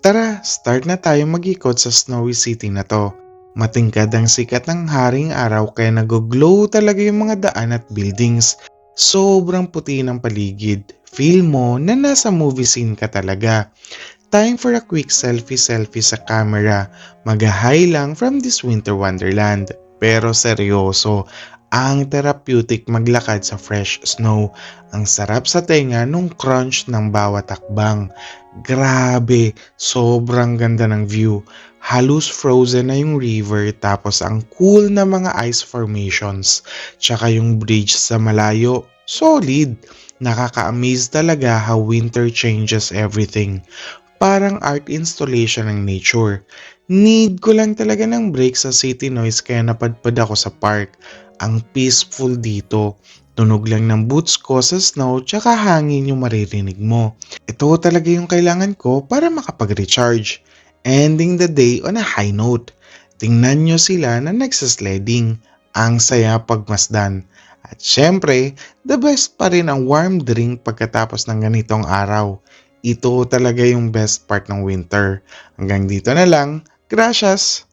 Tara, start na tayo mag-ikot sa snowy city na to. Matingkad ang sikat ng haring araw kaya nag-glow talaga yung mga daan at buildings. Sobrang puti ng paligid. Feel mo na nasa movie scene ka talaga. Time for a quick selfie sa camera. Mag-high lang from this winter wonderland. Pero seryoso, ang therapeutic maglakad sa fresh snow. Ang sarap sa tenga nung crunch ng bawat takbang. Grabe, sobrang ganda ng view. Halos frozen na yung river tapos ang cool na mga ice formations. Tsaka yung bridge sa malayo, solid. Nakaka-amaze talaga how winter changes everything. Parang art installation ng nature. Need ko lang talaga ng break sa city noise kaya napadpad ako sa park. Ang peaceful dito. Tunog lang ng boots ko sa snow tsaka hangin yung maririnig mo. Ito talaga yung kailangan ko para makapag-recharge. Ending the day on a high note. Tingnan nyo sila na nagsasledding. Ang saya pagmasdan. At syempre, the best pa rin ang warm drink pagkatapos ng ganitong araw. Ito talaga yung best part ng winter. Hanggang dito na lang. Gracias!